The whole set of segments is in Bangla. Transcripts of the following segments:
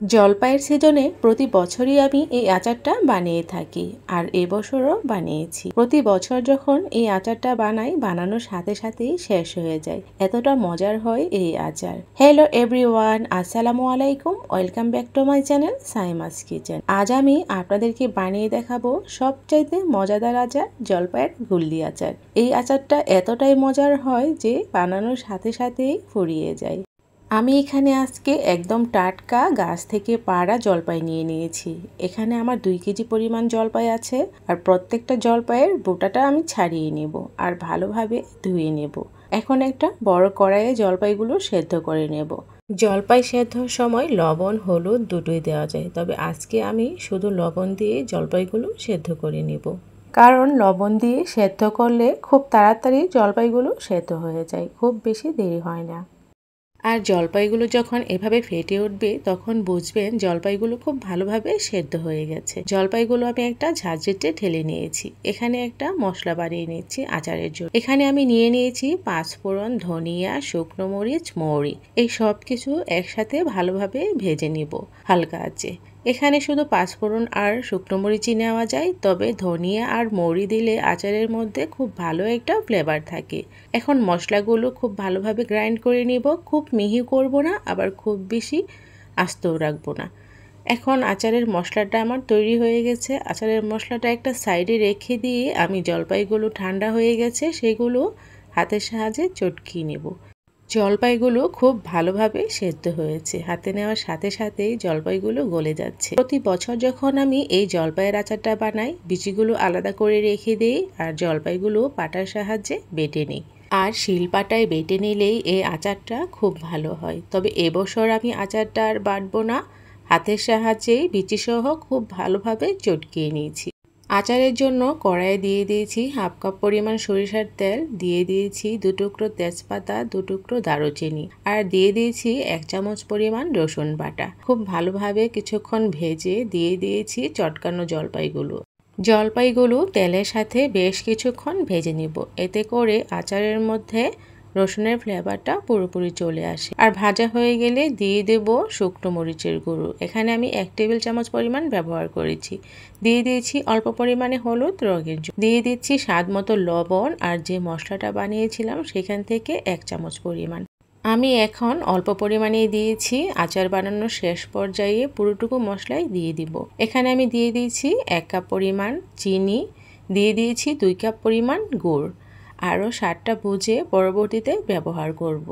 জলপাইয়ের সিজনে প্রতি বছরই আমি এই আচারটা বানিয়ে থাকি আর এবছরও বানিয়েছি। প্রতি বছর যখন এই আচারটা বানাই বানানোর সাথে সাথেই শেষ হয়ে যায়, এতটা মজার হয় এই আচার। হ্যালো এভরিওয়ান, আসসালামু আলাইকুম, welcome back to my channel Saima's kitchen. আজ আমি আপনাদেরকে বানিয়ে দেখাবো সবচাইতে মজাদার আচার, জলপাইয়ের গুল্লি আচার। এই আচারটা এতটাই মজার হয় যে বানানোর সাথে সাথেই ফুরিয়ে যায়। আমি এখানে আজকে একদম টাটকা গাছ থেকে পাড়া জলপাই নিয়ে নিয়েছি। এখানে আমার 2 কেজি পরিমাণ জলপাই আছে আর প্রত্যেকটা জলপাইয়ের বোটাটা আমি ছাড়িয়ে নেব আর ভালোভাবে ধুয়ে নেব। এখন একটা বড় কড়াইয়ে জলপাইগুলো সেদ্ধ করে নেব। জলপাই সেদ্ধর সময় লবণ হলুদ দুটোই দেওয়া যায়, তবে আজকে আমি শুধু লবণ দিয়ে জলপাইগুলো সেদ্ধ করে নেব, কারণ লবণ দিয়ে সেদ্ধ করলে খুব তাড়াতাড়ি জলপাইগুলো সেদ্ধ হয়ে যায়, খুব বেশি দেরি হয় না। আর জলপাইগুলো যখন এভাবে ফেটে উঠবে তখন বুঝবেন জলপাইগুলো খুব ভালোভাবে সেদ্ধ হয়ে গেছে। জলপাইগুলো আমি একটা ঝাঁঝরিতে ঢেলে নিয়েছি। এখানে একটা মশলা বানিয়ে নিয়েছি আচারের জন্য। এখানে আমি নিয়ে নিয়েছি পাঁচফোড়ন, ধনিয়া, শুকনো মরিচ, মৌরি। এই সব কিছু একসাথে ভালোভাবে ভেজে নিব হালকা আঁচে। এখানে শুধু পাঁচফোড়ন আর শুকনো মরিচই নেওয়া যায়, তবে ধনিয়া আর মৌরি দিলে আচারের মধ্যে খুব ভালো একটা ফ্লেভার থাকে। এখন মশলাগুলো খুব ভালোভাবে গ্রাইন্ড করে নিব। খুব মিহি করব না, আবার খুব বেশি আস্তও রাখবো না। এখন আচারের মশলাটা আমার তৈরি হয়ে গেছে। আচারের মশলাটা একটা সাইডে রেখে দিয়ে আমি জলপাইগুলো ঠান্ডা হয়ে গেছে সেগুলো হাতের সাহায্যে চটকিয়ে নেব। জলপাইগুলো খুব ভালোভাবে সেদ্ধ হয়েছে, হাতে নেওয়ার সাথে সাথেই জলপাইগুলো গলে যাচ্ছে। প্রতি বছর যখন আমি এই জলপাইয়ের আচারটা বানাই বিচিগুলো আলাদা করে রেখে দিই আর জলপাইগুলো পাটার সাহায্যে বেটে নিই। আর শিলপাটায় বেটে নিলেই এই আচারটা খুব ভালো হয়। তবে এবছর আমি আচারটা আর বাটবো না, হাতের সাহায্যেই বিচিসহ খুব ভালোভাবে চটকিয়ে নিয়েছি। আচারের জন্য কড়াইয়ে দিয়ে দিয়েছি হাফ কাপ পরিমাণ সরিষার তেল, দিয়ে দিয়েছি 2 টুকরো তেজপাতা, 2 টুকরো দারুচিনি আর দিয়ে দিয়েছি 1 চামচ পরিমাণ রসুন বাটা। খুব ভালোভাবে কিছুক্ষণ ভেজে দিয়ে দিয়েছি চটকানো জলপাইগুলো। জলপাইগুলো তেলের সাথে বেশ কিছুক্ষণ ভেজে নিব, এতে করে আচারের মধ্যে রসুনের ফ্লেভারটা পুরোপুরি চলে আসে। আর ভাজা হয়ে গেলে দিয়ে দেব শুকনো মরিচের গুঁড়ো। এখানে আমি 1 টেবিল চামচ পরিমাণ ব্যবহার করেছি। দিয়ে দিয়েছি অল্প পরিমাণে হলুদ রঙের জন্য, দিয়ে দিচ্ছি স্বাদ মতো লবণ আর যে মশলাটা বানিয়েছিলাম সেখান থেকে 1 চামচ পরিমাণ। আমি এখন অল্প পরিমাণে দিয়েছি, আচার বানানোর শেষ পর্যায়ে পুরোটুকু মশলাই দিয়ে দিব। এখানে আমি দিয়ে দিয়েছি 1 কাপ পরিমাণ চিনি, দিয়ে দিয়েছি 2 কাপ পরিমাণ গুড়। আরও স্বাদটা বুঝে পরবর্তীতে ব্যবহার করব।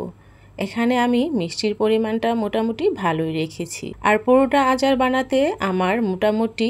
এখানে আমি মিষ্টির পরিমাণটা মোটামুটি ভালোই রেখেছি। আর পুরোটা আচার বানাতে আমার মোটামুটি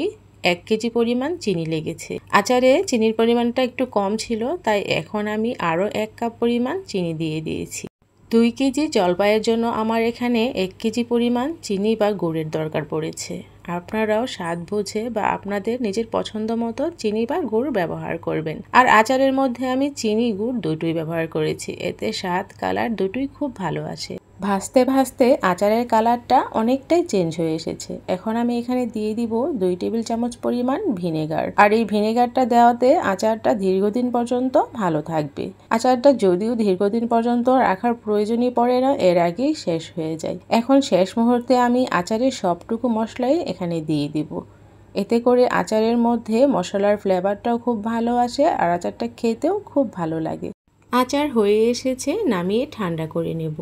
1 কেজি পরিমাণ চিনি লেগেছে। আচারে চিনির পরিমাণটা একটু কম ছিল, তাই এখন আমি আরও 1 কাপ পরিমাণ চিনি দিয়ে দিয়েছি। 2 কেজি জলপাইয়ের জন্য আমার এখানে 1 কেজি পরিমাণ চিনি বা গুড়ের দরকার পড়েছে। আপনারাও স্বাদ বুঝে বা আপনাদের নিজের পছন্দ মতো চিনি বা গুড় ব্যবহার করবেন। আর আচারের মধ্যে আমি চিনি গুড় দুটোই ব্যবহার করেছি, এতে স্বাদ কালার দুটোই খুব ভালো আসে। ভাজতে ভাজতে আচারের কালারটা অনেকটাই চেঞ্জ হয়ে এসেছে। এখন আমি এখানে দিয়ে দিব 2 টেবিল চামচ পরিমাণ ভিনেগার। আর এই ভিনেগারটা দেওয়াতে আচারটা দীর্ঘদিন পর্যন্ত ভালো থাকবে। আচারটা যদিও দীর্ঘদিন পর্যন্ত রাখার প্রয়োজনই পড়ে না, এর আগেই শেষ হয়ে যায়। এখন শেষ মুহূর্তে আমি আচারের সবটুকু মশলাই এখানে দিয়ে দিব। এতে করে আচারের মধ্যে মশলার ফ্লেভারটাও খুব ভালো আসে আর আচারটা খেতেও খুব ভালো লাগে। আচার হয়ে এসেছে, নামিয়ে ঠান্ডা করে নেব।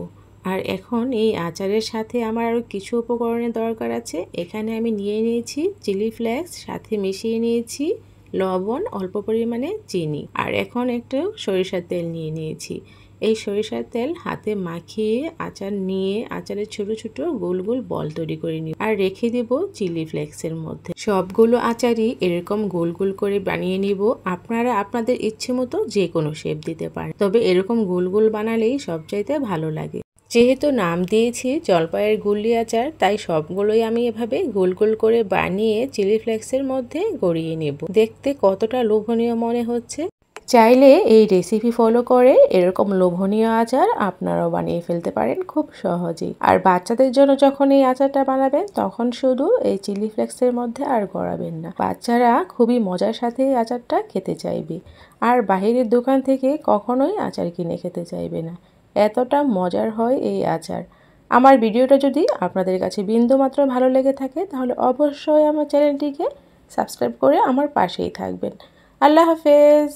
আর এখন এই আচারের সাথে আমার আরও কিছু উপকরণের দরকার আছে। এখানে আমি নিয়ে নিয়েছি চিলি ফ্লেক্স, সাথে মিশিয়ে নিয়েছি লবণ, অল্প পরিমাণে চিনি আর এখন একটু সরিষার তেল নিয়ে নিয়েছি। এই সরিষার তেল হাতে মাখিয়ে আচার নিয়ে আচারের ছোট ছোট গোল গোল বল তৈরি করে নিই আর রেখে দেব চিলি ফ্লেক্সের মধ্যে। সবগুলো আচারই এরকম গোল গোল করে বানিয়ে নিব। আপনারা আপনাদের ইচ্ছে মতো যে কোনো শেপ দিতে পারেন, তবে এরকম গোল গোল বানালেই সবচাইতে ভালো লাগে। যেহেতু নাম দিয়েছি জলপাইয়ের গুল্লি আচার, তাই সবগুলোই আমি এভাবে গোল গোল করে বানিয়ে চিলি ফ্লেক্সের মধ্যে গড়িয়ে নেব। দেখতে কতটা লোভনীয় মনে হচ্ছে। চাইলে এই রেসিপি ফলো করে এরকম লোভনীয় আচার আপনারাও বানিয়ে ফেলতে পারেন খুব সহজেই। আর বাচ্চাদের জন্য যখন এই আচারটা বানাবেন তখন শুধু এই চিলি ফ্লেক্সের মধ্যে আর গড়াবেন না, বাচ্চারা খুবই মজার সাথে এই আচারটা খেতে চাইবে আর বাহিরের দোকান থেকে কখনোই আচার কিনে খেতে চাইবে না। এতটা মজার হয় এই আচার। আমার ভিডিওটা যদি আপনাদের কাছে বিন্দুমাত্র ভালো লেগে থাকে তাহলে অবশ্যই আমার চ্যানেলটিকে সাবস্ক্রাইব করে আমার পাশেই থাকবেন। আল্লাহ হাফেজ।